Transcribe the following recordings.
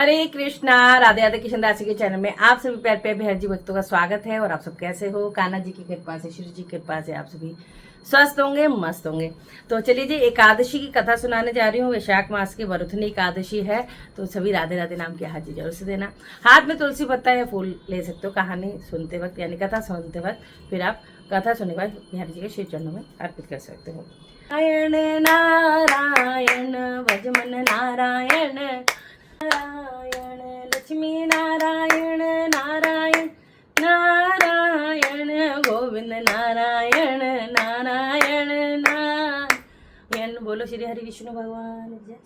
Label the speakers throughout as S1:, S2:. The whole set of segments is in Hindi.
S1: हरे कृष्णा। राधे राधे। कृष्ण दास के चैनल में आप सभी प्यार प्यार बिहार जी भक्तों का स्वागत है। और आप सब कैसे हो? कान्हा जी की कृपा से, श्री जी की कृपा से आप सभी स्वस्थ होंगे, मस्त होंगे। तो चलिए जी, एकादशी की कथा सुनाने जा रही हूँ। वैशाख मास की वरुथनी एकादशी है, तो सभी राधे राधे नाम की हाजी जरूर से देना। हाथ में तुलसी पत्ता या फूल ले सकते हो कहानी सुनते वक्त, यानी कथा सुनते वक्त। फिर आप कथा सुनने के बाद बिहारी जी के श्री चरणों में अर्पित कर सकते हो। नारायण नारायण भजमन नारायण नारायण लक्ष्मी नारायण नारायण नारायण गोविंद नारायण नारायण नारायण। बोलो श्री हरि विष्णु भगवान जय,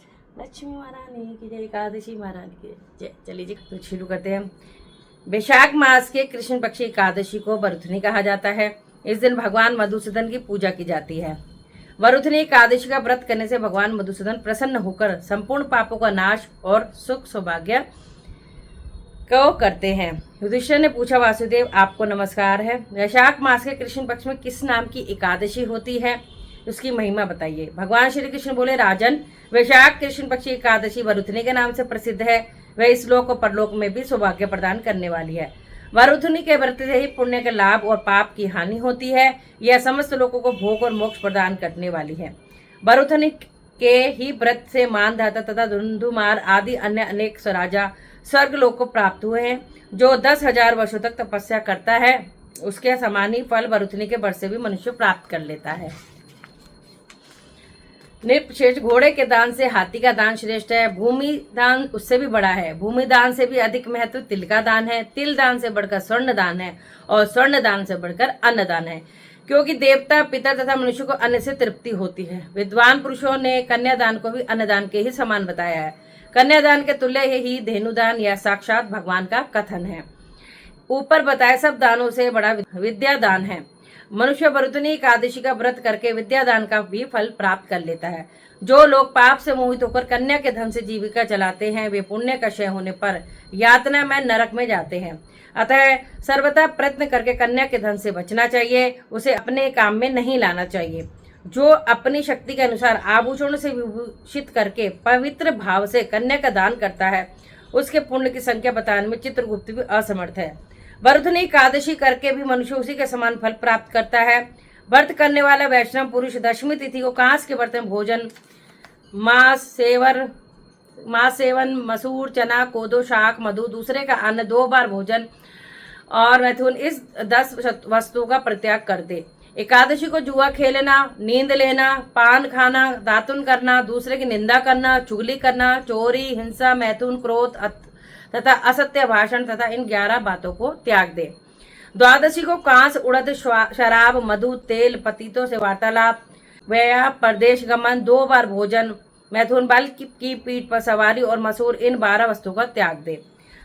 S1: लक्ष्मी महारानी की जय, एकादशी महारानी की जय। चलिए जी, तो शुरू करते हैं। वैशाख मास के कृष्ण पक्षी एकादशी को वरुथनी कहा जाता है। इस दिन भगवान मधुसूदन की पूजा की जाती है। वरुथनी एकादशी का व्रत करने से भगवान मधुसूदन प्रसन्न होकर संपूर्ण पापों का नाश और सुख सौभाग्य को करते हैं। युधिष्ठिर ने पूछा, वासुदेव आपको नमस्कार है। वैशाख मास के कृष्ण पक्ष में किस नाम की एकादशी होती है, उसकी महिमा बताइए। भगवान श्री कृष्ण बोले, राजन, वैशाख कृष्ण पक्षी एकादशी वरुथनी के नाम से प्रसिद्ध है। वह इस लोक और परलोक में भी सौभाग्य प्रदान करने वाली है। वरुथनी के व्रत से ही पुण्य के लाभ और पाप की हानि होती है। यह समस्त लोगों को भोग और मोक्ष प्रदान करने वाली है। वरुथनी के ही व्रत से मानधाता तथा धुंधुमार आदि अन्य अनेक राजा स्वर्ग लोक को प्राप्त हुए हैं। जो 10,000 वर्षों तक तपस्या करता है, उसके समान ही फल वरुथनी के व्रत से भी मनुष्य प्राप्त कर लेता है। नृपश्रेष्ठ, घोड़े के दान से हाथी का दान श्रेष्ठ है। भूमि दान उससे भी बड़ा है। भूमि दान से भी अधिक महत्व तिल का दान है। तिल दान से बढ़कर स्वर्ण दान है और स्वर्ण दान से बढ़कर अन्न दान है, क्योंकि देवता, पितर तथा मनुष्य को अन्न से तृप्ति होती है। विद्वान पुरुषों ने कन्यादान को भी अन्नदान के ही समान बताया है। कन्यादान के तुल्य ही धेनुदान या साक्षात भगवान का कथन है। ऊपर बताए सब दानों से बड़ा विद्या दान है। मनुष्य वरुथनी एकादशी का व्रत करके विद्यादान का भी फल प्राप्त कर लेता है। जो लोग पाप से मोहित होकर कन्या के धन से जीविका चलाते हैं, वे पुण्य का क्षय होने पर यातना में नरक में जाते हैं। अतः सर्वथा प्रयत्न करके कन्या के धन से बचना चाहिए, उसे अपने काम में नहीं लाना चाहिए। जो अपनी शक्ति के अनुसार आभूषणों से विभूषित करके पवित्र भाव से कन्या का दान करता है, उसके पुण्य की संख्या बताने में चित्रगुप्त भी असमर्थ है। वरुथनी एकादशी करके भी मनुष्य उसी के समान फल प्राप्त करता है। व्रत करने वाला वैष्णव पुरुष दशमी तिथि को कांस के बर्तन भोजन, मांस सेवन, मसूर, चना, कोदो, शाक, मधु, दूसरे का अन्न 2 बार भोजन और मैथुन, इस 10 वस्तुओं का परित्याग कर दे। एकादशी को जुआ खेलना, नींद लेना, पान खाना, दातुन करना, दूसरे की निंदा करना, चुगली करना, चोरी, हिंसा, मैथुन, क्रोध तथा असत्य भाषण तथा इन 11 बातों को त्याग दे। द्वादशी को कांस, उड़द, शराब, मधु, तेल, पतितों से वार्तालाप, व्यय, परदेश गमन, 2 बार भोजन, मैथुन, बाल की पीठ पर सवारी और मसूर, इन 12 वस्तुओं का त्याग दे।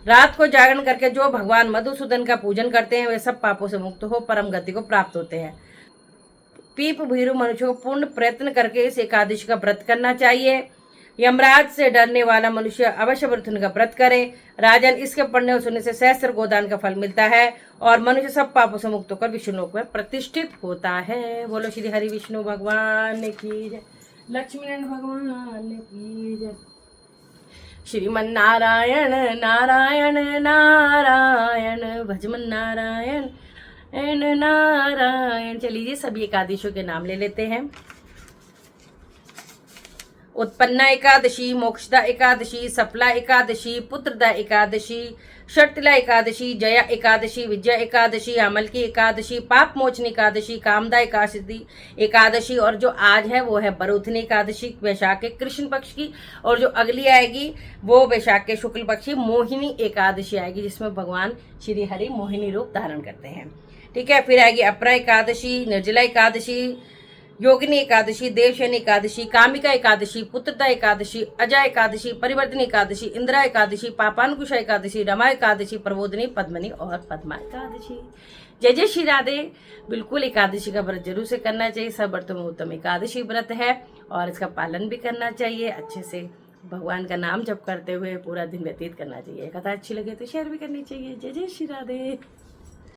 S1: रात को जागरण करके जो भगवान मधुसूदन का पूजन करते हैं, वे सब पापों से मुक्त हो परम गति को प्राप्त होते हैं। पीप भीरु मनुष्यों को पूर्ण प्रयत्न करके इस एकादशी का व्रत करना चाहिए। यमराज से डरने वाला मनुष्य अवश्य वरुथनी का व्रत करे। राजन, इसके पढ़ने और सुनने से सहस्त्र गोदान का फल मिलता है और मनुष्य सब पापों से मुक्त होकर विष्णुलोक में प्रतिष्ठित होता है। बोलो श्री हरि विष्णु भगवान की जय, लक्ष्मी भगवान की जय। श्रीमन नारायण नारायण नारायण भजमन नारायण नारायण। चलिए सभी एकादशियों के नाम ले लेते हैं। उत्पन्ना एकादशी, मोक्षदा एकादशी, सफला एकादशी, पुत्रदा एकादशी, षटतिला एकादशी, जया एकादशी, विजया एकादशी, अमलकी एकादशी, पाप मोचनी एकादशी, कामदा एकादशी और जो आज है वो है वरुथनी एकादशी, वैशाख के कृष्ण पक्ष की। और जो अगली आएगी वो वैशाख के शुक्ल पक्ष की मोहिनी एकादशी आएगी, जिसमें भगवान श्री हरि मोहिनी रूप धारण करते हैं। ठीक है। फिर आएगी अपरा एकादशी, निर्जला एकादशी, योगिनी एकादशी, देवशयनी एकादशी, कामिका एकादशी, पुत्रदा एकादशी, अजय एकादशी, परिवर्तनी एकादशी, इंदिरा एकादशी, पापानुकुशा एकादशी, रमा एकादशी, प्रबोधनी, पद्मनी और पद्मा एकादशी। जय जय श्री राधे। बिल्कुल एकादशी का व्रत जरूर से करना चाहिए। सब व्रतों में उत्तम एकादशी व्रत है और इसका पालन भी करना चाहिए। अच्छे से भगवान का नाम जप करते हुए पूरा दिन व्यतीत करना चाहिए। कथा अच्छी लगे तो शेयर भी करनी चाहिए। जय जय श्री राधे।